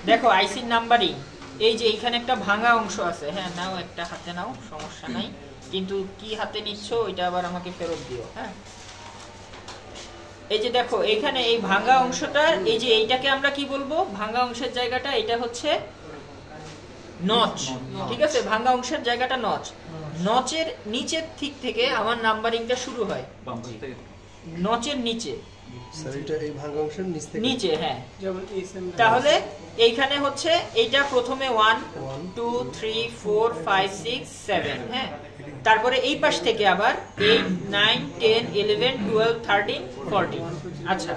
দেখো আইসির নাম্বারিং, এই যে এখানে একটা ভাঙা অংশ আছে, হ্যাঁ নাও, একটা হাতে নাও, সমস্যা নাই, কিন্তু কি হাতে নিচ্ছ ওইটা আবার আমাকে ফেরত দিও। হ্যাঁ, এই যে দেখো এখানে এই ভাঙা অংশটা, এই যে এইটাকে আমরা কি বলবো, ভাঙা অংশের জায়গাটা এটা হচ্ছে নচ, ঠিক আছে, ভাঙা অংশের জায়গাটা নচ। নচের নিচের দিক থেকে আমার নাম্বারিংটা শুরু হয়, নচের নিচে, স্যার এটা এই ভাঙা অংশের নিচ থেকে নিচে, হ্যাঁ। তাহলে এইখানে হচ্ছে এইটা প্রথমে 1 2 3 4 5 6 7, হ্যাঁ, তারপরে এই পাশ থেকে আবার 8 9 10 11 12 13 14। আচ্ছা,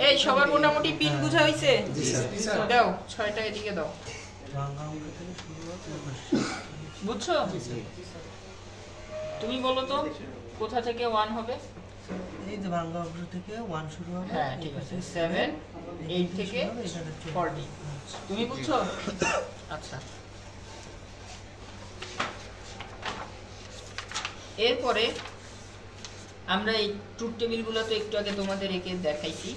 এই সবার মোটামুটি পিন বুঝা হইছে? দাও 6টা এদিকে দাও, বুঝছো? তুমি বলো তো কোথা থেকে 1 হবে? এই যে ভাঙা অংশ থেকে 1 শুরু হবে। হ্যাঁ ঠিক আছে, 7 8 থেকে 40, তুমি বুঝছো? আচ্ছা, এরপরে আমরা এই ট্রুথ টেবিলগুলো তো একটু আগে তোমাদের একে দেখাইছি,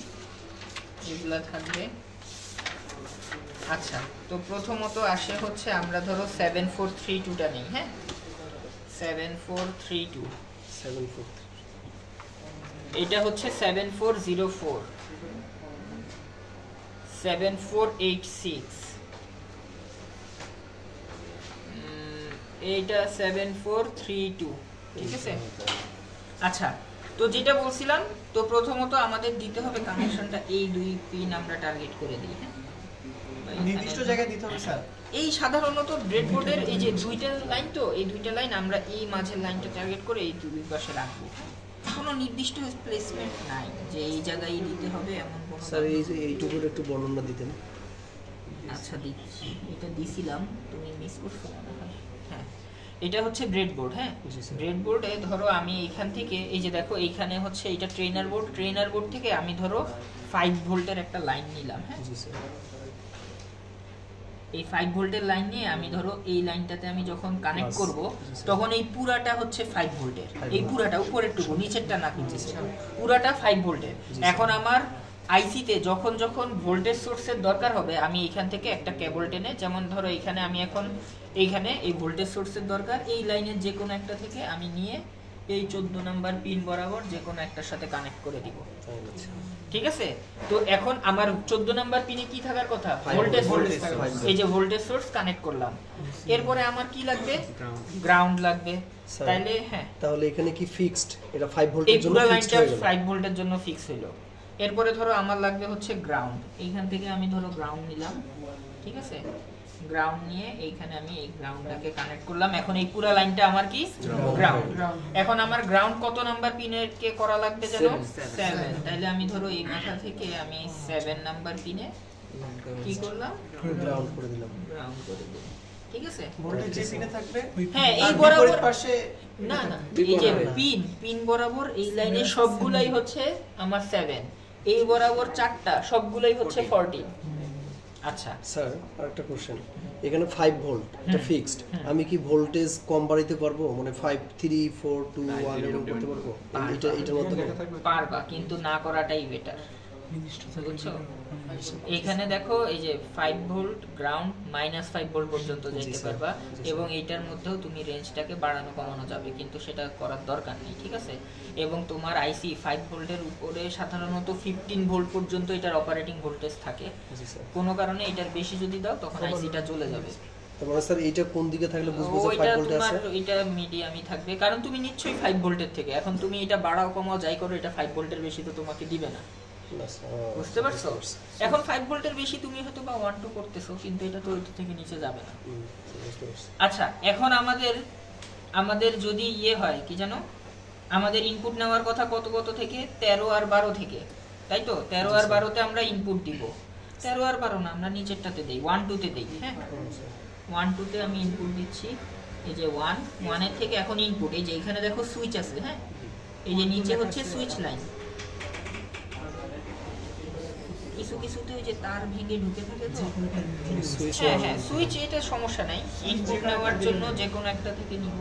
এগুলা থাকবে। আচ্ছা, তো প্রথমত আসে হচ্ছে আমরা ধরো 7432টা নেই, হ্যাঁ 7432, 743 এটা হচ্ছে 7404 7486, এইটা 7432, ঠিক আছে। আচ্ছা, তো যেটা বলছিলাম, তো প্রথমত আমাদের দিতে হবে কানেকশনটা এই দুই পিন আমরা টার্গেট করে দিই, হ্যাঁ নির্দিষ্ট জায়গায় দিতে হবে স্যার। এই সাধারণত ব্রেডবোর্ডের এই যে দুইটা লাইন, তো এই দুইটা লাইন আমরা এই মাঝের লাইনটা টার্গেট করে এই দুই পাশে রাখবো, কোনো নির্দিষ্ট প্লেসমেন্ট নাই যে এই জায়গায় দিতে হবে এমন কোনো। স্যার এই যে এইটুকুর একটু বর্ণনা দিতেন। আচ্ছা দিচ্ছি, এটা দিছিলাম, তুমি মিস করছো মনে হয়। হ্যাঁ, এটা হচ্ছে ব্রেডবোর্ড, হ্যাঁ ব্রেডবোর্ডে ধরো আমি এইখান থেকে, এই যে দেখো এইখানে হচ্ছে এটা ট্রেনার বোর্ড, ট্রেনার বোর্ড থেকে আমি ধরো 5 ভোল্টের একটা লাইন নিলাম, হ্যাঁ জি স্যার। এই 5 ভোল্টের লাইন নিয়ে আমি ধরো এই লাইনটাতে আমি যখন কানেক্ট করব, তখন এই পুরাটা হচ্ছে 5 ভোল্টের, এই পুরাটা উপরেরটুকু, নিচেরটা না, পুরাটা 5 ভোল্টের। এখন আমার আইসিতে যখন যখন ভোল্টেজ সোর্সের দরকার হবে, আমি এখান থেকে একটা কেবল টেনে, যেমন ধরো এখানে আমি এখন এইখানে এই ভোল্টেজ সোর্সের দরকার, এই লাইনের যে কোনো একটা থেকে আমি নিয়ে এই 14 নাম্বার পিন বরাবর যে কোনো একটার সাথে কানেক্ট করে দিব, ঠিক আছে। তো এখন আমার 14 নাম্বার পিনে কি থাকার কথা, ভোল্টেজ সোর্স, এই যে ভোল্টেজ সোর্স কানেক্ট করলাম। এরপরে আমার কি লাগবে, গ্রাউন্ড লাগবে, তাইলে হ্যাঁ, তাহলে এখানে কি ফিক্সড, এটা 5 ভোল্টের এই জন্য পুরো ফিক্সড লাইনটা হয়ে গেল? 5 ভোল্টের জন্য ফিক্স হলো। এরপরে ধরো আমার লাগবে হচ্ছে গ্রাউন্ড, এইখান থেকে আমি ধরো গ্রাউন্ড নিলাম, ঠিক আছে, গ্রাউন্ড নিয়ে এইখানে আমি এই গ্রাউন্ডটাকে কানেক্ট করলাম। এখন এই পুরো লাইনটা আমার কি গ্রাউন্ড। এখন আমার গ্রাউন্ড কত নাম্বার পিনের কে করা লাগবে জানো, 7। তাহলে আমি ধরো এই মাথা থেকে আমি 7 নাম্বার পিনে কি করলাম, গ্রাউন্ড করে দিলাম, গ্রাউন্ড করে দিলাম, ঠিক আছে। ভোল্টেজ যে পিনে থাকবে, হ্যাঁ এই আর বরাবর বিপরীত পাশে না না, এই যে পিন বরাবর এই লাইনে সবগুলাই হচ্ছে আমার 7, এই বরাবর 4টা সবগুলাই হচ্ছে 14। আচ্ছা স্যার আরেকটা কোশ্চেন, এখানে 5 ভোল্ট এটা ফিক্সড, আমি কি ভোল্টেজ কম বাড়াইতে পারবো, মানে 5 3 4 2 1 এরকম করতে পারবো? এটার মধ্যে পারবা, কিন্তু না করাটাই বেটার, বুঝছো। এখানে দেখো এই যে 5 ভোল্ট গ্রাউন্ড -5 ভোল্ট পর্যন্ত যেতে পারবা, এবং এইটার মধ্যেও তুমি রেঞ্জটাকে বাড়ানো কমানো যাবে, কিন্তু সেটা করার দরকার নেই, ঠিক আছে। এবং তোমার আইসি 5 ভোল্টের উপরে সাধারণত 15 ভোল্ট পর্যন্ত এটার অপারেটিং ভোল্টেজ থাকে, কোনো কারণে এটার বেশি যদি দাও তখন আইসিটা চলে যাবে। তারপরে স্যার এইটা কোন দিকে থাকলে বুঝবো যে 5 ভোল্ট আছে? এটা মিডিয়ামই থাকবে, কারণ তুমি নিশ্চয়ই 5 ভোল্টের থেকে, এখন তুমি এটা বাড়াও কমাও যাই করো, এটা 5 ভোল্টের বেশি তো তোমাকে দিবে না, বুঝতে পারছো। এখন 5 ভোল্টের বেশি তুমি হয়তো বা 1 2 করতেছো, কিন্তু এটা তো ওইটা থেকে নিচে যাবে না। আচ্ছা, এখন আমাদের যদি ইয়ে হয় কি জানো, আমাদের ইনপুট নেওয়ার কথা কত কত থেকে, 13 আর 12 থেকে, তাই তো। 13 আর 12তে আমরা ইনপুট দিব, 13 আর 12 না, আমরা নিচেরটাতে দেই, 1 2 তে দেই, হ্যাঁ 1 2 তে আমি ইনপুট দিচ্ছি, এই যে 1 এর থেকে এখন ইনপুট, এই যে এখানে দেখো সুইচ আছে, হ্যাঁ এই যে নিচে হচ্ছে সুইচ লাইন, কিছু কিছুতে ওই যে তার ভেঙে ঢুকে থাকে তো, হ্যাঁ হ্যাঁ সুইচ, এটা সমস্যা নাই, ইনপুট নেওয়ার জন্য যে কোনো একটা থেকে নিব।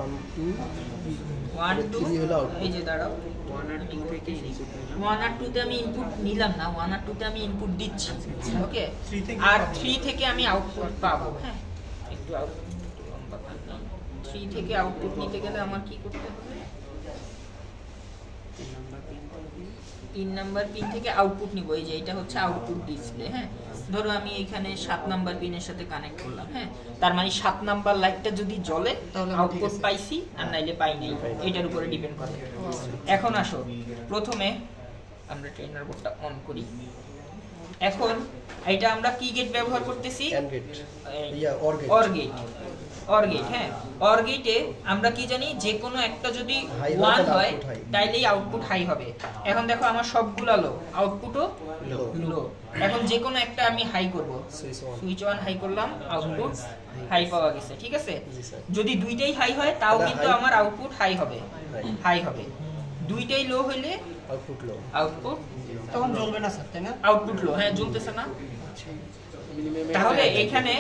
1 2 3 হলো আউটপুট। এই যে দাঁড়াও 1 আর 2 থেকে 1 আর 2 তে আমি ইনপুট নিলাম না, 1 আর 2 তে আমি ইনপুট দিচ্ছি, ওকে, 3 থেকে আর পাবো। 3 থেকে আমি আউটপুট পাবো। হ্যাঁ, একটু আউটপুট 3 থেকে আউটপুট নিতে গেলে আমার কি করতে হবে? 3 নাম্বার পিন থেকে আউটপুট নিব। এই যে এটা হচ্ছে আউটপুট ডিসপ্লে। হ্যাঁ, ধরো আমি এখানে 7 নাম্বার পিনের সাথে কানেক্ট করলাম। হ্যাঁ, তার মানে 7 নাম্বার লাইটটা যদি জ্বলে তাহলে আউটপুট পাইছি, আর নাইলে পাই নাই, এটার উপরে ডিপেন্ড করে। এখন আসো, প্রথমে আমরা ট্রেনার বোর্ডটা অন করি। এখন এটা আমরা কি গেট ব্যবহার করতেছি? And gate, or gate, or gate, or gate. হ্যাঁ, অর গেটে আমরা কি জানি, যে কোনো একটা যদি High 1 হয়, হয় output high। তাইলেই আউটপুট হাই হবে। এখন দেখো আমার সবগুলা লো, আউটপুটও Low। লো। এখন যে কোনো একটা আমি হাই করব, সুইচ অন হাই করলাম, আউটপুট হাই পাওয়া গেছে। ঠিক আছে, জি স্যার। যদি দুইটাই হাই হয় তাও তাহলে কিন্তু high। আমার আউটপুট হাই হবে, High। হাই হবে। দুইটাই লো হইলে আউটপুট লো। আউটপুট তখন জ্বলবে না স্যার, তাই না? আউটপুট লো। হ্যাঁ, জ্বলতেছে না। তাহলে এখানে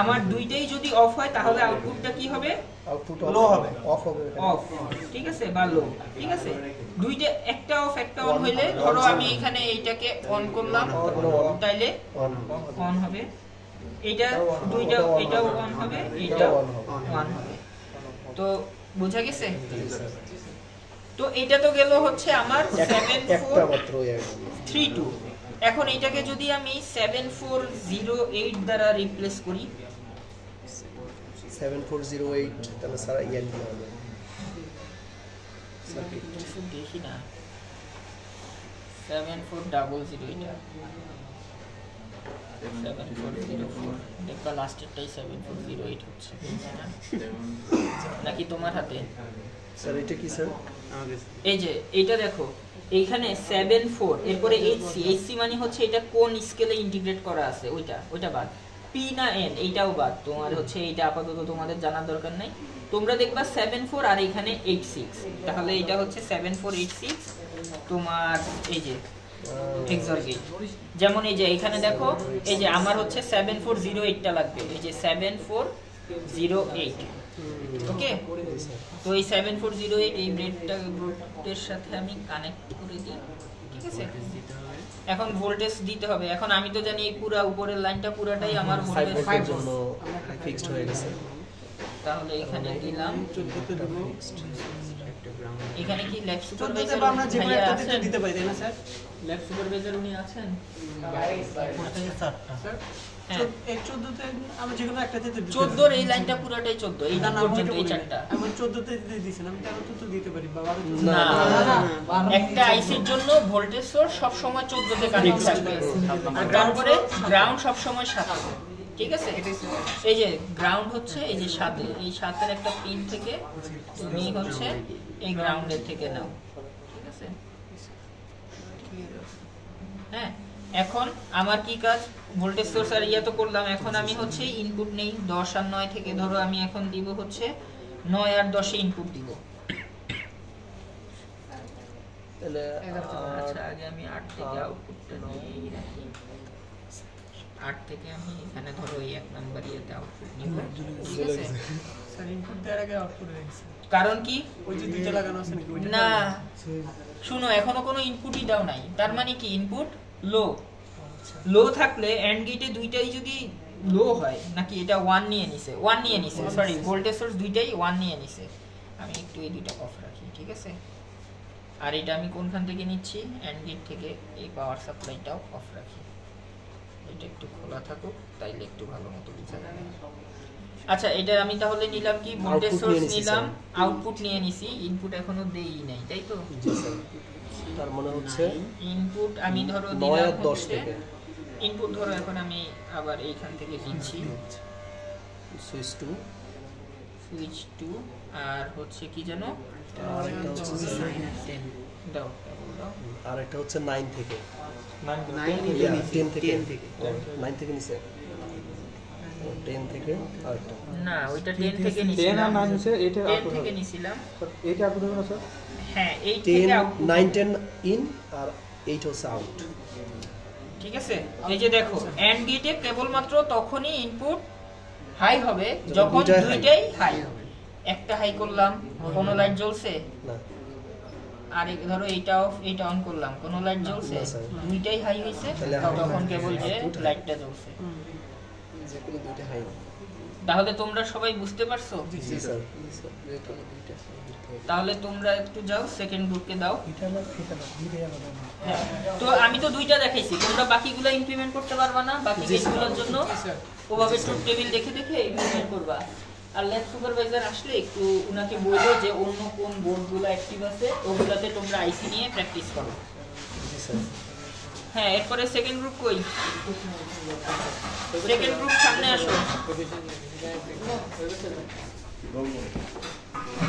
আমার দুইটাই যদি অফ হয় তাহলে আউটপুটটা কি হবে? আউটপুট Low হবে। অফ হবে। অফ, ঠিক আছে, বা লো। ঠিক আছে, দুইটা, একটা অফ একটা অন হইলে, ধরো আমি এখানে এইটাকে অন করলাম, তাইলে অন অন হবে। এইটা দুইটা, এটাও অন হবে, এটাও অন হবে। তো বোঝা গেছে? তো এটা তো গেল হচ্ছে আমার একটা মাত্র 7432। এখন এটাকে যদি আমি 7408 দ্বারা রিপ্লেস করি, 7408, তাহলে স্যার ইয়ান দিয়ে হবে দেখি না, 7400 এটা 7404, দেখবা লাস্টেরটাই 7408 হচ্ছে, তাই না? নাকি তোমার হাতে? স্যার এটা কি স্যার? এই যে এইটা দেখো, এইখানে 74, এরপরে এইচসি, এইচসি মানে হচ্ছে এটা কোন স্কেলে ইন্টিগ্রেট করা আছে, ওইটা বাদ। পি না এন, এইটাও বাদ। তোমার হচ্ছে এইটা আপাতত তোমাদের জানার দরকার নাই। তোমরা দেখবা 74 আর এখানে 86, তাহলে এটা হচ্ছে 7486 তোমার এই যে এক্সর গেট। যেমন এই যে এখানে দেখো, এই যে আমার হচ্ছে 7408টা লাগবে, এই যে 7408, ওকে। তো এই 7408 এই ব্রেডের সাথে আমি কানেক্ট করে দিই, ঠিক আছে। এখন ভোল্টেজ দিতে হবে। এখন আমি তো জানি এই পুরো উপরের লাইনটা পুরাটাই আমার ভোল্টেজ 5 ভোল্টের জন্য ফিক্সড হয়ে গেছে। তাহলে এখানে দিলাম, এখানে কি ল্যাব 14 তে সুপারভাইজার বা আমরা যে কোনো একটা দিতে দিতে পারি, তাই না স্যার? ল্যাব সুপারভাইজার উনি আছেন? হ্যাঁ, এই 14 তে আমরা যে কোনো একটা দিতে দিতে 14 এই লাইনটা পুরাটাই 14, এই না দিক না পর্যন্ত এই চারটা। আমি 14 তে দিতে দিছেন, আমি 13 তে দিতে পারি বা 12 তে। না, না, একটা আইসির জন্য ভোল্টেজ সোর্স সব সময় 14 তে কানেক্ট থাকবে, আর তারপরে গ্রাউন্ড সব সময় 7। ঠিক আছে, এই যে গ্রাউন্ড হচ্ছে এই যে 7, এই 7 এর একটা পিন থেকে তুমি হচ্ছে এই গ্রাউন্ডের থেকে নাও, ঠিক আছে। হ্যাঁ, এখন আমার কি কাজ, ভোল্টেজ সোর্স আর ইয়া তো করলাম। এখন আমি হচ্ছে ইনপুট নেই 10 আর 9 থেকে। ধরো আমি এখন দিব হচ্ছে 9 আর 10 এ ইনপুট দিব। তাহলে আচ্ছা, আগে আমি 8 থেকে আউটপুটটা নিয়ে রাখি। 8 থেকে আমি এখানে ধরো এই 1 নাম্বার ইয়েতে আউটপুট নিব, ঠিক আছে। স্যার ইনপুট দেওয়ার আগে আউটপুট দিয়েছে, কারণ কি, ওই যে দুইটা লাগানো আছে নাকি ওইটা? না শুনো, এখনো কোনো ইনপুটই দাও নাই, তার মানে কি ইনপুট লো। লো থাকলে এন্ড গেটে দুইটাই যদি লো হয়, নাকি এটা 1 নিয়ে নিছে, 1 নিয়ে নিছে, সরি ভোল্টেজ সোর্স দুইটাই 1 নিয়ে নিছে। আমি একটু এই দুইটা অফ রাখি, ঠিক আছে। আর এটা আমি কোনখান থেকে নিচ্ছি, এন্ড গেট থেকে। এই পাওয়ার সাপ্লাইটাও অফ রাখি, এটা একটু খোলা থাকুক, তাইলে একটু ভালো মতো বুঝা যাবে। আচ্ছা, এটা আমি তাহলে নিলাম কি, ভোল্টেজ Output সোর্স নিয়ে নিছি, নিলাম, স্যার। আউটপুট নিয়ে নিছি, ইনপুট এখনো দেই নাই, তাই তো। জি স্যার, তার মানে হচ্ছে ইনপুট আমি ধরো 9 দিলাম আর 10 হচ্ছে থেকে ইনপুট, ধরো এখন আমি আবার এইখান থেকে দিচ্ছি সুইচ টু, সুইচ টু, আর হচ্ছে কি জানো, আর একটা হচ্ছে দাও দাও, আর একটা হচ্ছে 9 থেকে, 10 থেকে 9 থেকে নিছে, 10 থেকে আরেকটা। না ওইটা 10 থেকে নিছিলাম, 10 আর 9 হচ্ছে এটা 10 আউটপুট থেকে হবে। নিছিলাম। এটা আউটপুট হবে না স্যার? হ্যাঁ, 8 থেকে 10 আউটপুট, 9 10 ইন আর 8 হচ্ছে আউট। ঠিক আছে। এই যে দেখো, এন্ড গেটে কেবলমাত্র তখনই ইনপুট হাই হবে যখন দুইটাই high। দুইটাই হাই হবে। একটা হাই করলাম, কোনো লাইট জ্বলছে? না আর ধরো এইটা অফ, এইটা অন করলাম, কোনো লাইট জ্বলছে? না, স্যার। দুইটাই হাই হয়েছে, তাহলে তখন কেবল যে লাইটটা জ্বলছে। যে কোনো দুইটা হাই তাহলে তোমরা সবাই বুঝতে পারছো? জি স্যার তাহলে তোমরা একটু যাও সেকেন্ড গ্রুপকে দাও। এটা না এটা না দুইটাই আলাদা না। হ্যাঁ, তো আমি তো দুইটা দেখাইছি, তোমরা বাকিগুলো ইমপ্লিমেন্ট করতে পারবা না? বাকি কেসগুলোর জন্য ওভাবে ট্রুথ টেবিল দেখে দেখে ইমপ্লিমেন্ট করবা। আর ল্যাব সুপারভাইজার আসলে একটু উনাকে বলবো যে অন্য কোন বোর্ডগুলো অ্যাক্টিভ আছে ওগুলাতে তোমরা আইসি নিয়ে প্র্যাকটিস করো। জি স্যার হ্যাঁ, এরপরে সেকেন্ড গ্রুপ কই? সেকেন্ড গ্রুপ সামনে আসো।